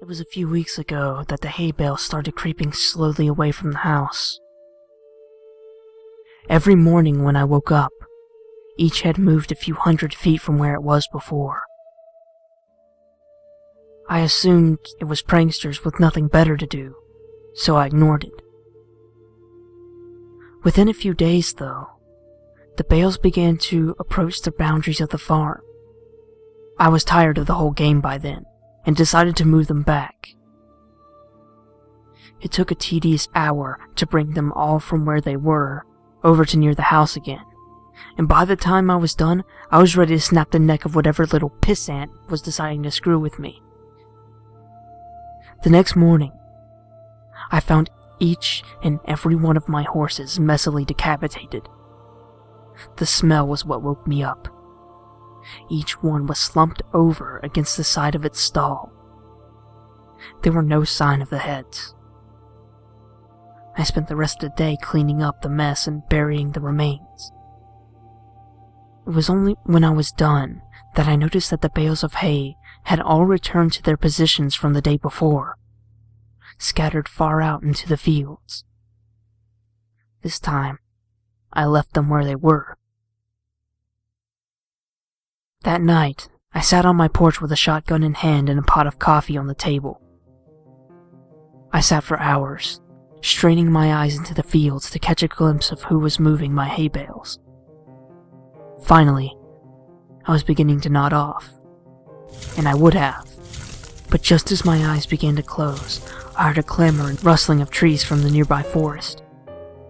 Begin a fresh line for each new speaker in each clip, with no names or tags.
It was a few weeks ago that the hay bale started creeping slowly away from the house. Every morning when I woke up, each had moved a few hundred feet from where it was before. I assumed it was pranksters with nothing better to do, so I ignored it. Within a few days, though, the bales began to approach the boundaries of the farm. I was tired of the whole game by then, and decided to move them back. It took a tedious hour to bring them all from where they were over to near the house again, and by the time I was done, I was ready to snap the neck of whatever little pissant was deciding to screw with me. The next morning, I found each and every one of my horses messily decapitated. The smell was what woke me up. Each one was slumped over against the side of its stall. There were no sign of the heads. I spent the rest of the day cleaning up the mess and burying the remains. It was only when I was done that I noticed that the bales of hay had all returned to their positions from the day before, scattered far out into the fields. This time, I left them where they were. That night, I sat on my porch with a shotgun in hand and a pot of coffee on the table. I sat for hours, straining my eyes into the fields to catch a glimpse of who was moving my hay bales. Finally, I was beginning to nod off, and I would have, but just as my eyes began to close, I heard a clamor and rustling of trees from the nearby forest.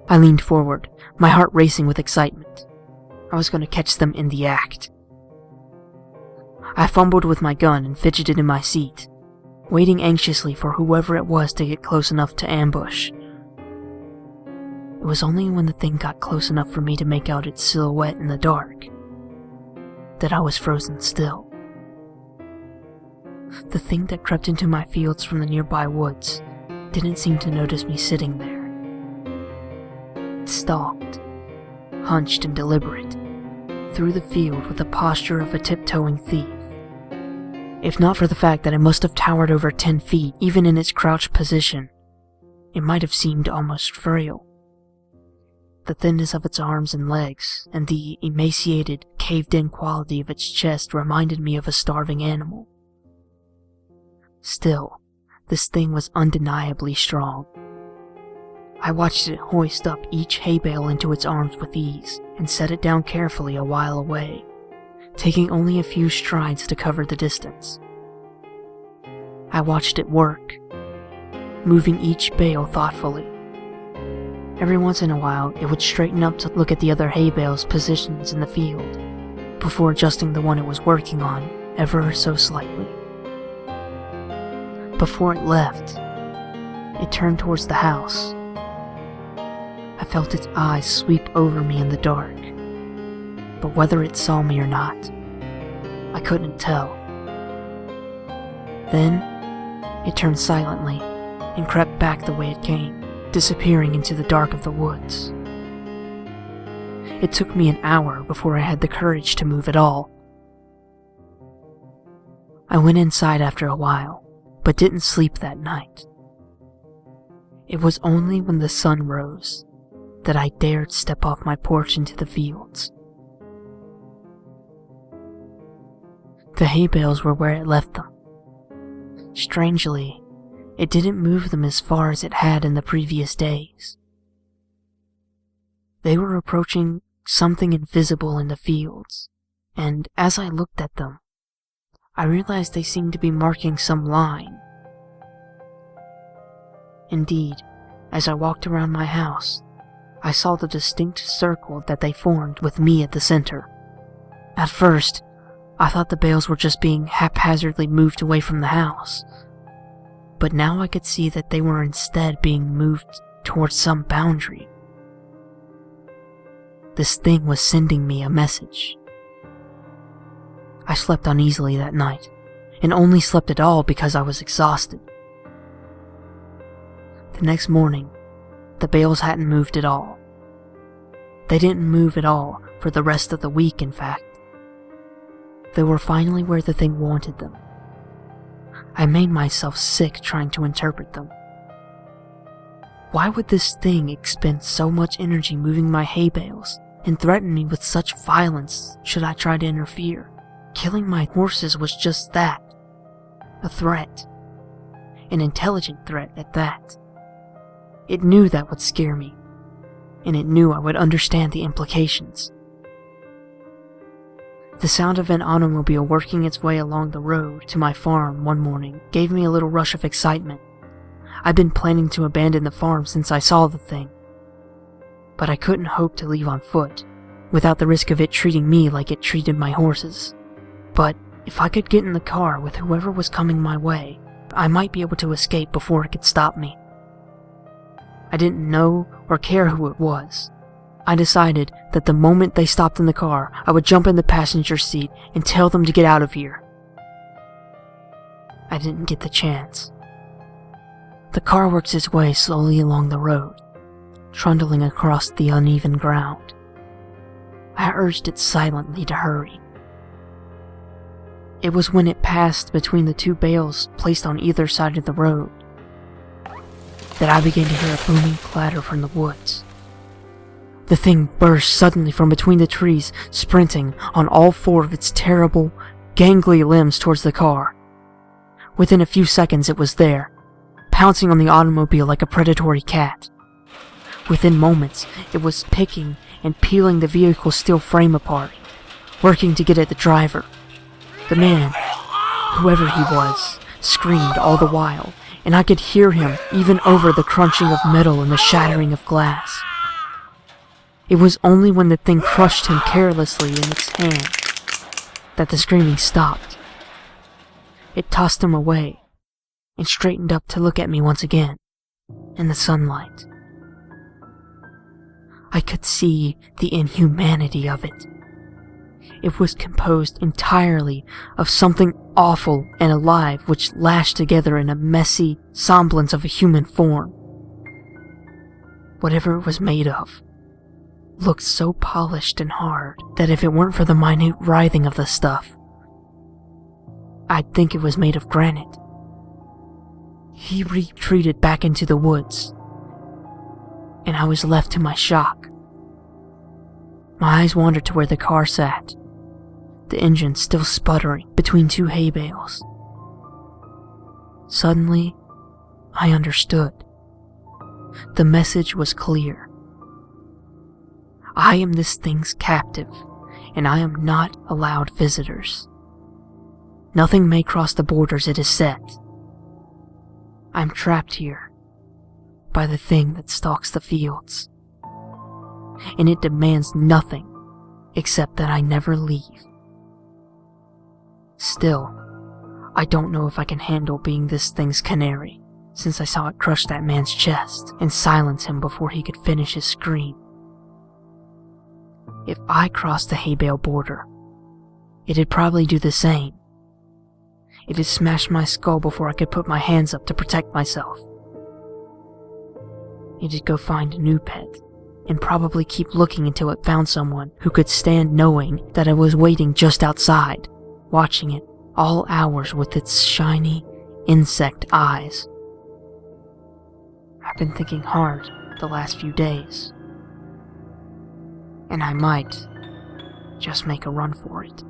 I leaned forward, my heart racing with excitement. I was going to catch them in the act. I fumbled with my gun and fidgeted in my seat, waiting anxiously for whoever it was to get close enough to ambush. It was only when the thing got close enough for me to make out its silhouette in the dark that I was frozen still. The thing that crept into my fields from the nearby woods didn't seem to notice me sitting there. It stalked, hunched and deliberate, through the field with the posture of a tiptoeing thief. If not for the fact that it must have towered over 10 feet, even in its crouched position, it might have seemed almost frail. The thinness of its arms and legs, and the emaciated, caved-in quality of its chest reminded me of a starving animal. Still, this thing was undeniably strong. I watched it hoist up each hay bale into its arms with ease, and set it down carefully a while away, taking only a few strides to cover the distance. I watched it work, moving each bale thoughtfully. Every once in a while, it would straighten up to look at the other hay bales' positions in the field, before adjusting the one it was working on ever so slightly. Before it left, it turned towards the house. I felt its eyes sweep over me in the dark, but whether it saw me or not, I couldn't tell. Then, it turned silently and crept back the way it came, disappearing into the dark of the woods. It took me an hour before I had the courage to move at all. I went inside after a while, but didn't sleep that night. It was only when the sun rose that I dared step off my porch into the fields. The hay bales were where it left them. Strangely, it didn't move them as far as it had in the previous days. They were approaching something invisible in the fields, and as I looked at them, I realized they seemed to be marking some line. Indeed, as I walked around my house, I saw the distinct circle that they formed with me at the center. At first, I thought the bales were just being haphazardly moved away from the house, but now I could see that they were instead being moved towards some boundary. This thing was sending me a message. I slept uneasily that night, and only slept at all because I was exhausted. The next morning, the bales hadn't moved at all. They didn't move at all for the rest of the week, in fact. They were finally where the thing wanted them. I made myself sick trying to interpret them. Why would this thing expend so much energy moving my hay bales and threaten me with such violence should I try to interfere? Killing my horses was just that. A threat. An intelligent threat at that. It knew that would scare me, and it knew I would understand the implications. The sound of an automobile working its way along the road to my farm one morning gave me a little rush of excitement. I'd been planning to abandon the farm since I saw the thing, but I couldn't hope to leave on foot, without the risk of it treating me like it treated my horses. But if I could get in the car with whoever was coming my way, I might be able to escape before it could stop me. I didn't know or care who it was. I decided that the moment they stopped in the car, I would jump in the passenger seat and tell them to get out of here. I didn't get the chance. The car works its way slowly along the road, trundling across the uneven ground. I urged it silently to hurry. It was when it passed between the two bales placed on either side of the road that I began to hear a booming clatter from the woods. The thing burst suddenly from between the trees, sprinting on all four of its terrible, gangly limbs towards the car. Within a few seconds it was there, pouncing on the automobile like a predatory cat. Within moments, it was picking and peeling the vehicle's steel frame apart, working to get at the driver. The man, whoever he was, screamed all the while, and I could hear him even over the crunching of metal and the shattering of glass. It was only when the thing crushed him carelessly in its hand that the screaming stopped. It tossed him away and straightened up to look at me once again in the sunlight. I could see the inhumanity of it. It was composed entirely of something awful and alive which lashed together in a messy semblance of a human form. Whatever it was made of looked so polished and hard that if it weren't for the minute writhing of the stuff, I'd think it was made of granite. He retreated back into the woods, and I was left to my shock. My eyes wandered to where the car sat, the engine still sputtering between two hay bales. Suddenly, I understood. The message was clear. I am this thing's captive, and I am not allowed visitors. Nothing may cross the borders it has set. I'm trapped here by the thing that stalks the fields, and it demands nothing except that I never leave. Still, I don't know if I can handle being this thing's canary, since I saw it crush that man's chest and silence him before he could finish his scream. If I crossed the hay bale border, it'd probably do the same. It'd smash my skull before I could put my hands up to protect myself. It'd go find a new pet, and probably keep looking until it found someone who could stand knowing that I was waiting just outside, watching it all hours with its shiny, insect eyes. I've been thinking hard the last few days, and I might just make a run for it.